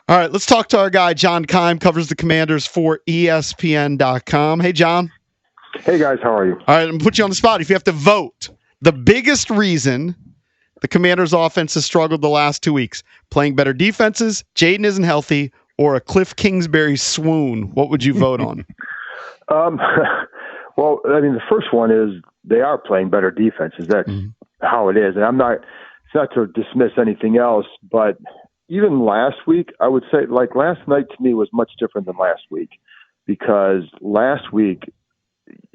All right, let's talk to our guy, John Keim, covers the Commanders for ESPN.com. Hey, John. Hey, guys. How are you? All right, I'm going to put you on the spot. If you have to vote, the biggest reason the Commanders' offense has struggled the last 2 weeks, playing better defenses, Jaden isn't healthy, or a Cliff Kingsbury swoon, what would you vote on? Well, I mean, the first one is they are playing better defenses. That's how it is. And it's not to dismiss anything else, but even last week, I would say, like, last night to me was much different than last week, because last week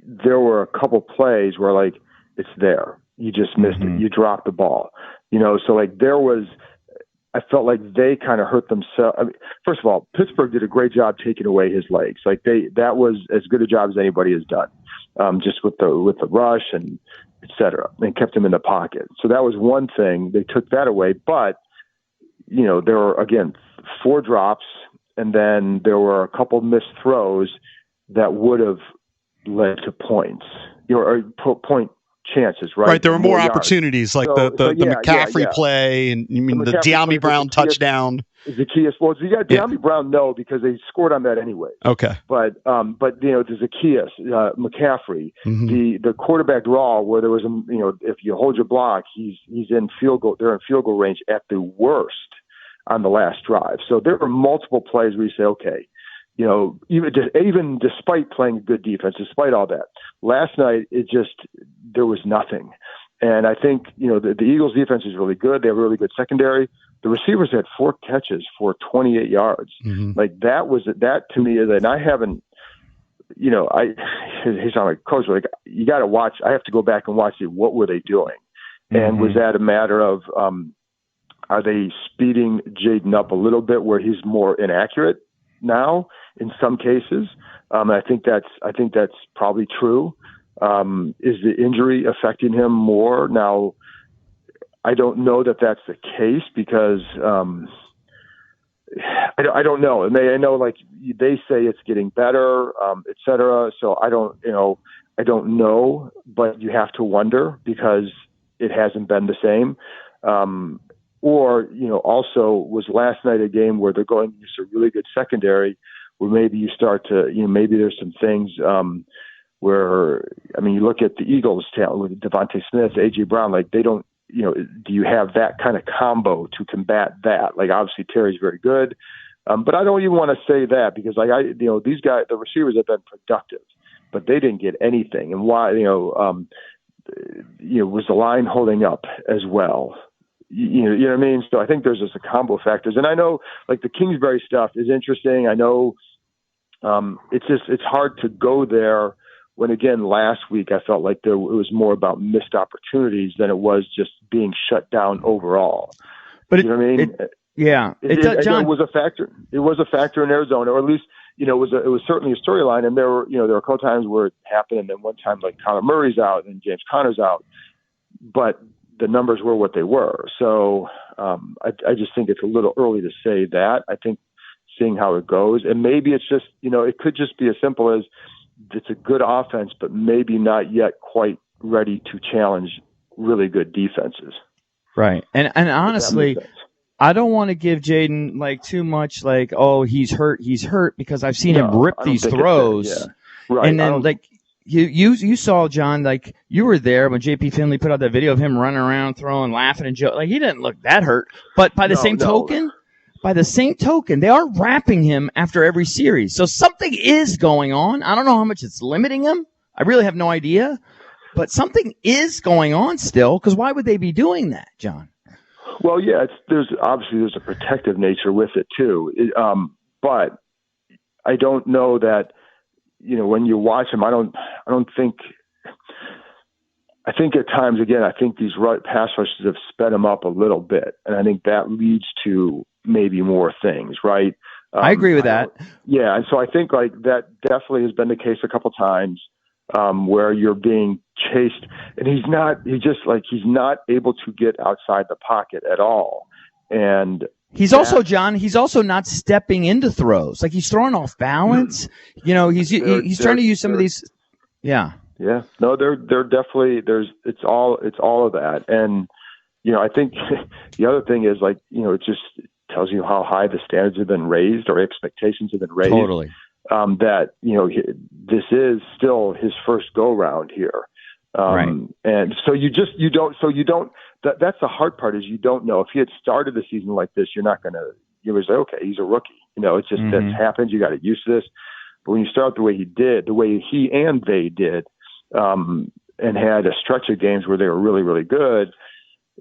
there were a couple plays where, like, it's there. You just missed it. You dropped the ball. So, like, I felt like they kind of hurt themselves. I mean, first of all, Pittsburgh did a great job taking away his legs. Like, that was as good a job as anybody has done, just with the rush and et cetera, and kept him in the pocket. So that was one thing. They took that away, but there were, again, 4 drops, and then there were a couple missed throws that would have led to points, or point chances, right? Right, there were more opportunities, like the McCaffrey play, and you mean the De'Ami Brown touchdown. Zacchaeus, well, you got De'Ami Brown, no, because they scored on that anyway. Okay, but the Zacchaeus, McCaffrey, the quarterback draw, where there was if you hold your block, he's in field goal. They're in field goal range at the worst on the last drive. So there were multiple plays where you say, okay, even despite playing good defense, despite all that, last night there was nothing. And I think the Eagles' defense is really good. They have a really good secondary. The receivers had 4 catches for 28 yards. Like, that to me is, and I haven't, he's not like coach, like, you got to watch. I have to go back and watch it. What were they doing? And was that a matter of, are they speeding Jaden up a little bit where he's more inaccurate now in some cases? I think that's probably true. Is the injury affecting him more now? I don't know that that's the case, because I don't know. And I know, like, they say it's getting better, et cetera. So I don't know, but you have to wonder, because it hasn't been the same. Or, also, was last night a game where they're going to use a really good secondary, where maybe you start to, maybe there's some things where, I mean, you look at the Eagles' talent with Devontae Smith, A.J. Brown, like, they don't, do you have that kind of combo to combat that? Like, obviously Terry's very good, but I don't even want to say that, because, like, these guys, the receivers have been productive, but they didn't get anything. And why, was the line holding up as well? You know what I mean? So I think there's just a combo of factors. And I know, like, the Kingsbury stuff is interesting. I know it's hard to go there when, again, last week I felt like it was more about missed opportunities than it was just being shut down overall. But you know what I mean? John, it was a factor. It was a factor in Arizona, or at least, it was certainly a storyline. And there were a couple times where it happened, and then one time, like, Connor Murray's out and James Conner's out, but the numbers were what they were. So I just think it's a little early to say that. I think seeing how it goes, and maybe it's just, it could just be as simple as it's a good offense, but maybe not yet quite ready to challenge really good defenses. Right. And honestly, I don't want to give Jaden, like, too much, like, oh, he's hurt, because I've seen him rip these throws. Yeah. Right. And then, like, you saw, John, like, you were there when J.P. Finley put out that video of him running around, throwing, laughing, and joking. Like, he didn't look that hurt. But by the same token, they are wrapping him after every series. So something is going on. I don't know how much it's limiting him. I really have no idea. But something is going on still, because why would they be doing that, John? Well, yeah, there's a protective nature with it too. But I don't know that, when you watch him, I think at times, again, I think these pass rushes have sped him up a little bit, and I think that leads to maybe more things, right? I agree with that. Yeah, and so I think, like, that definitely has been the case a couple times, where you're being chased, and he's not able to get outside the pocket at all. And he's also not stepping into throws. Like, he's throwing off balance. He's trying to use some of these. Yeah. Yeah. No, they're definitely, it's all of that. And, I think the other thing is, like, just tells you how high the standards have been raised or expectations have been raised. Totally. That, this is still his first go round here. Right. And so that's the hard part, is you don't know. If he had started the season like this, you would say, okay, he's a rookie. It's just, that's happened. You got to get used to this. But when you start the way he did, the way he and they did, and had a stretch of games where they were really, really good,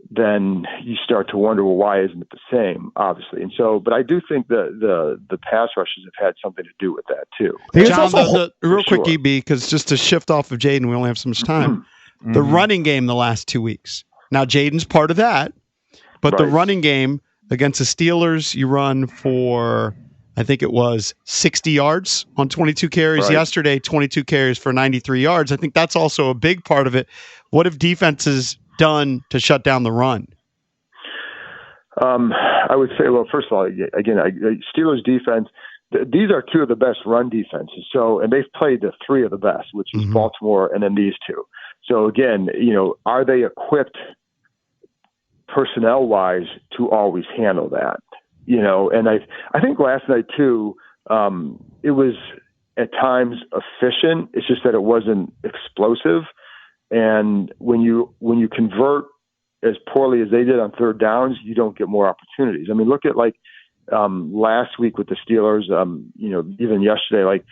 then you start to wonder, well, why isn't it the same? Obviously. And so, but I do think the pass rushes have had something to do with that too. John, real quick, EB, because just to shift off of Jaden, we only have so much time. The running game the last 2 weeks. Now, Jaden's part of that, but the running game against the Steelers, you run for, I think it was 60 yards on 22 carries. Yesterday, 22 carries for 93 yards. I think that's also a big part of it. What have defenses done to shut down the run? I would say, well, first of all, again, Steelers defense, these are two of the best run defenses. So, and they've played the three of the best, which is Baltimore and then these two. So again, are they equipped personnel wise to always handle that? And I think last night too, it was at times efficient. It's just that it wasn't explosive. And when you convert as poorly as they did on third downs, you don't get more opportunities. I mean, look at last week with the Steelers, even yesterday,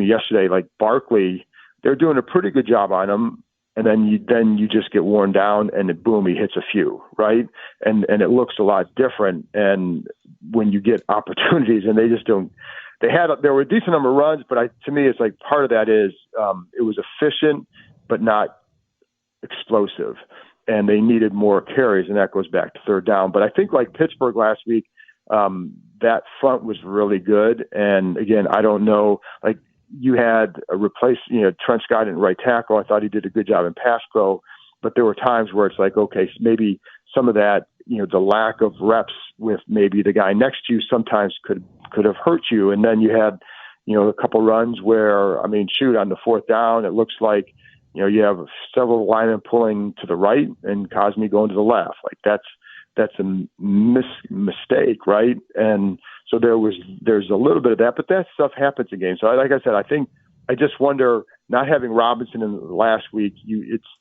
yesterday, Barkley, they're doing a pretty good job on him. And then you just get worn down, and boom, he hits a few, right? And it looks a lot different. And when you get opportunities, and they just don't, there were a decent number of runs, but to me, it's like part of that is it was efficient, but not explosive, and they needed more carries, and that goes back to third down. But I think like Pittsburgh last week, that front was really good. And again, I don't know, you had a Trent Scott in right tackle. I thought he did a good job in pass pro, but there were times where it's like, okay, maybe some of that, the lack of reps with maybe the guy next to you sometimes could have hurt you. And then you had, a couple runs where, on the fourth down, it looks like, you have several linemen pulling to the right and Cosme going to the left. That's a mistake, right? And so there's a little bit of that, but that stuff happens in games. So like I said, I just wonder, not having Robinson in the last week,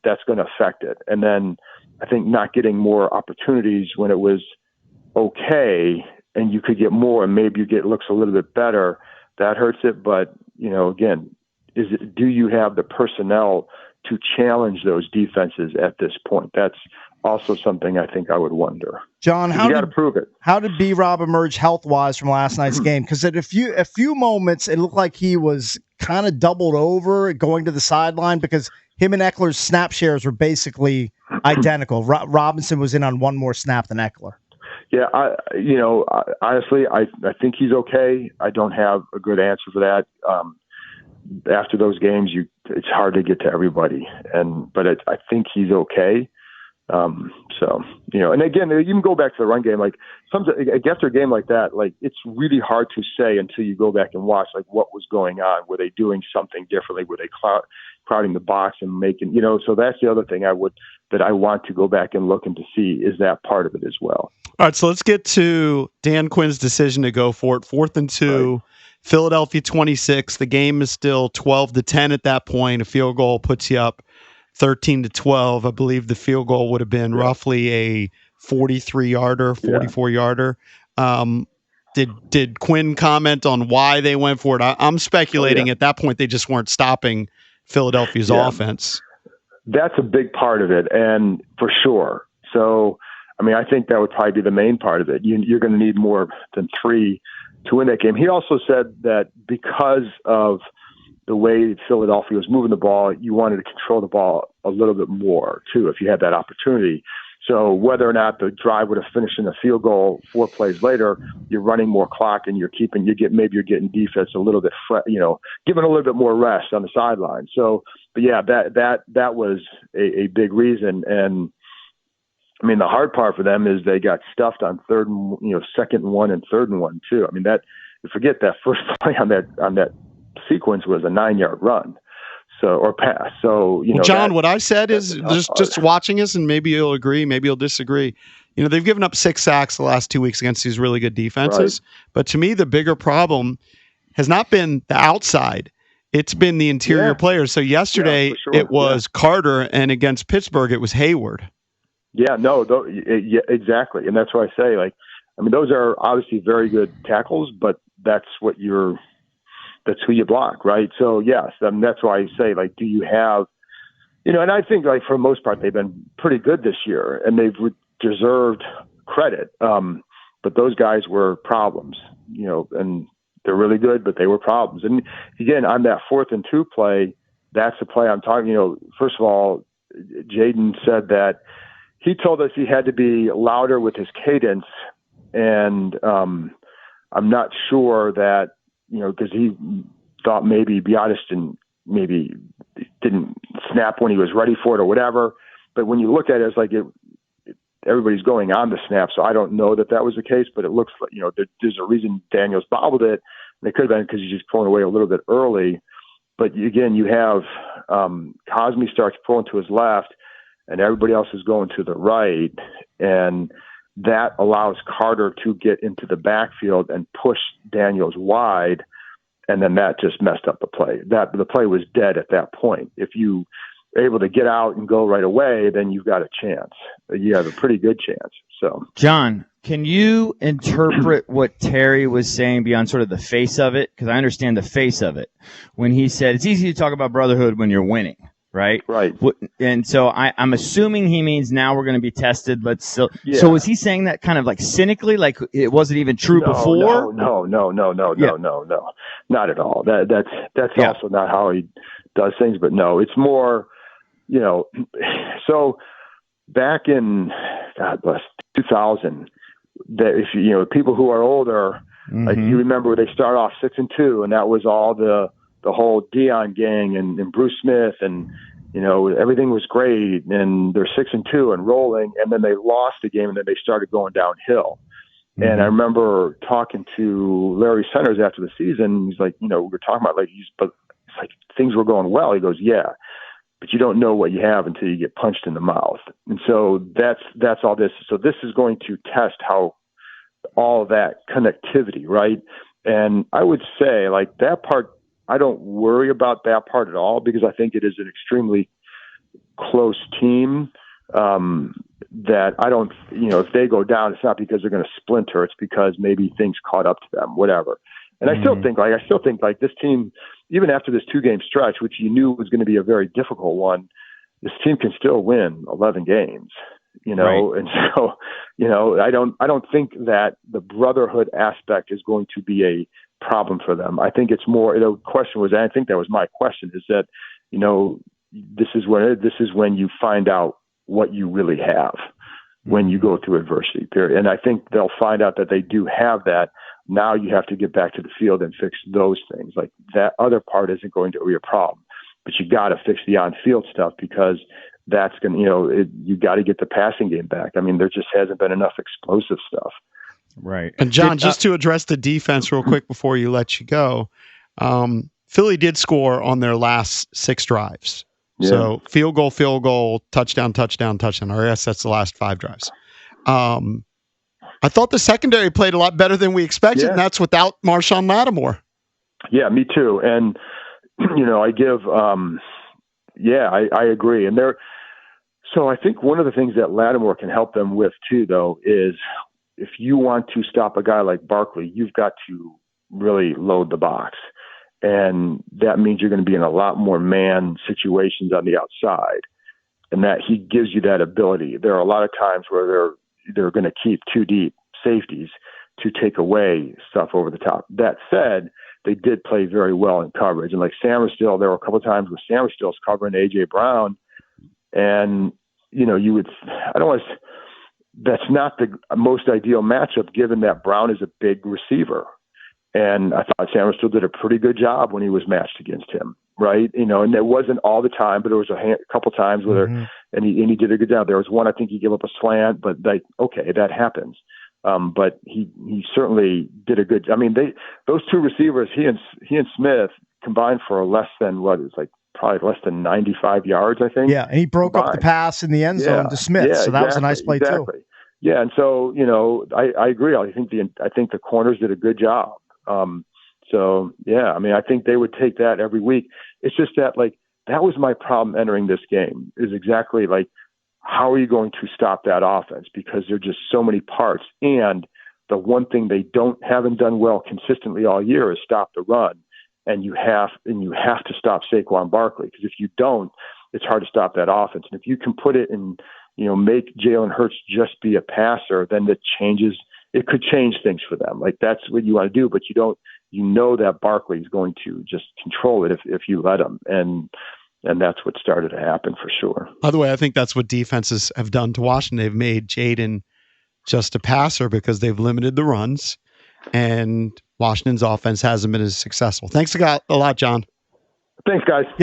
that's going to affect it. And then I think not getting more opportunities when it was okay, and you could get more, and maybe looks a little bit better, that hurts it. But again, do you have the personnel to challenge those defenses at this point? That's also something I think I would wonder. John, you got to prove it. How did B-Rob emerge health-wise from last night's game? Because at a few moments, it looked like he was kind of doubled over going to the sideline, because him and Eckler's snap shares were basically identical. Robinson was in on one more snap than Eckler. Yeah, honestly, I think he's okay. I don't have a good answer for that. After those games, it's hard to get to everybody, but I think he's okay. And again, you can go back to the run game. After a game like that, it's really hard to say until you go back and watch, what was going on. Were they doing something differently? Were they crowding the box and making, so that's the other thing that I want to go back and look and to see, is that part of it as well. All right, so let's get to Dan Quinn's decision to go for it. 4th and 2. Right. Philadelphia 26. The game is still 12-10 at that point. A field goal puts you up 13-12. I believe the field goal would have been roughly a 43-yarder, 44-yarder. Did Quinn comment on why they went for it? I'm speculating at that point they just weren't stopping Philadelphia's offense. That's a big part of it, and for sure. So, I think that would probably be the main part of it. You're going to need more than 3 to win that game. He also said that because of the way Philadelphia was moving the ball, you wanted to control the ball a little bit more too, if you had that opportunity. So whether or not the drive would have finished in a field goal 4 plays later, you're running more clock, and you're getting defense a little bit, giving a little bit more rest on the sideline. So, but yeah, that was a big reason. And the hard part for them is they got stuffed on 2nd and 1 and 3rd and 1 too. Forget that first play on that sequence was a 9-yard run, or pass. So, John, what I said is just watching us, and maybe you'll agree, maybe you'll disagree. they've given up 6 sacks the last 2 weeks against these really good defenses. Right. But to me, the bigger problem has not been the outside. It's been the interior players. So yesterday it was Carter, and against Pittsburgh it was Hayward. Yeah, no, exactly. And that's why I say, those are obviously very good tackles, but that's who you block, right? So yes, that's why I say, do you have, and I think for the most part they've been pretty good this year, and they've deserved credit. But those guys were problems, and they're really good, but they were problems. And again, on that 4th and 2 play, that's the play I'm talking. First of all, Jaden said that he told us he had to be louder with his cadence, and I'm not sure that because he thought maybe Biotis maybe didn't snap when he was ready for it or whatever. But when you look at it, it's everybody's going on the snap, so I don't know that was the case. But it looks like there's a reason Daniels bobbled it. And it could have been because he's just pulling away a little bit early. But again, you have Cosme starts pulling to his left, and everybody else is going to the right, and that allows Carter to get into the backfield and push Daniels wide, and then that just messed up the play. The play was dead at that point. If you are able to get out and go right away, then you've got a chance. You have a pretty good chance. So, John, can you interpret what Terry was saying beyond sort of the face of it? Because I understand the face of it when he said it's easy to talk about brotherhood when you're winning. Right. And so I'm assuming he means now we're going to be tested. So was he saying that kind of cynically, like it wasn't even true before? No, not at all. That's also not how he does things. But no, it's more, so back in, God bless, 2000, that if people who are older, you remember they start off 6 and 2, and that was all the whole Dion gang and Bruce Smith, and everything was great, and they're 6 and 2 and rolling, and then they lost the game, and then they started going downhill. And I remember talking to Larry Centers after the season. He's like, we were talking about but it's like things were going well. He goes, yeah, but you don't know what you have until you get punched in the mouth. And so that's all this. So this is going to test how all that connectivity, right? And I would say that part, I don't worry about that part at all, because I think it is an extremely close team that I don't, if they go down, it's not because they're going to splinter. It's because maybe things caught up to them, whatever. And I still think this team, even after this 2-game stretch, which you knew was going to be a very difficult one, this team can still win 11 games, right. And so, I don't think that the brotherhood aspect is going to be a problem for them. I think it's more, the question was, and I think that was my question, is that, this is when you find out what you really have when you go through adversity, period. And I think they'll find out that they do have that. Now you have to get back to the field and fix those things. That other part isn't going to be a problem, but you got to fix the on-field stuff, because that's going to, you got to get the passing game back. I mean, there just hasn't been enough explosive stuff. Right. And John, just to address the defense real quick before you let you go, Philly did score on their last 6 drives. Yeah. So field goal, touchdown. Or yes, that's the last 5 drives. I thought the secondary played a lot better than we expected, and that's without Marshawn Lattimore. Yeah, me too. And, I give, I agree. And so I think one of the things that Lattimore can help them with too, though, is if you want to stop a guy like Barkley, you've got to really load the box. And that means you're going to be in a lot more man situations on the outside, and that he gives you that ability. There are a lot of times where they're going to keep 2 deep safeties to take away stuff over the top. That said, they did play very well in coverage. And Samerstill, there were a couple of times where Samerstill's covering A.J. Brown, and, that's not the most ideal matchup, given that Brown is a big receiver. And I thought Samerstill did a pretty good job when he was matched against him, right? And it wasn't all the time, but there was a couple times where, and he did a good job. There was one, I think he gave up a slant, but okay, that happens. But he certainly did a good. I mean, those 2 receivers, he and Smith combined for less than probably less than 95 yards, I think. Yeah, and he broke up the pass in the end zone to Smith, so that was a nice play too. Yeah, and so I agree. I think the corners did a good job. So yeah, I mean, I think they would take that every week. It's just that that was my problem entering this game, is exactly how are you going to stop that offense, because there are just so many parts. And the one thing they haven't done well consistently all year is stop the run. And you have to stop Saquon Barkley, because if you don't, it's hard to stop that offense. And if you can put it in, make Jalen Hurts just be a passer, then it could change things for them. That's what you want to do, but that Barkley is going to just control it if you let him. And that's what started to happen for sure. By the way, I think that's what defenses have done to Washington. They've made Jaden just a passer because they've limited the runs, and Washington's offense hasn't been as successful. Thanks a lot, John. Thanks, guys. Yep.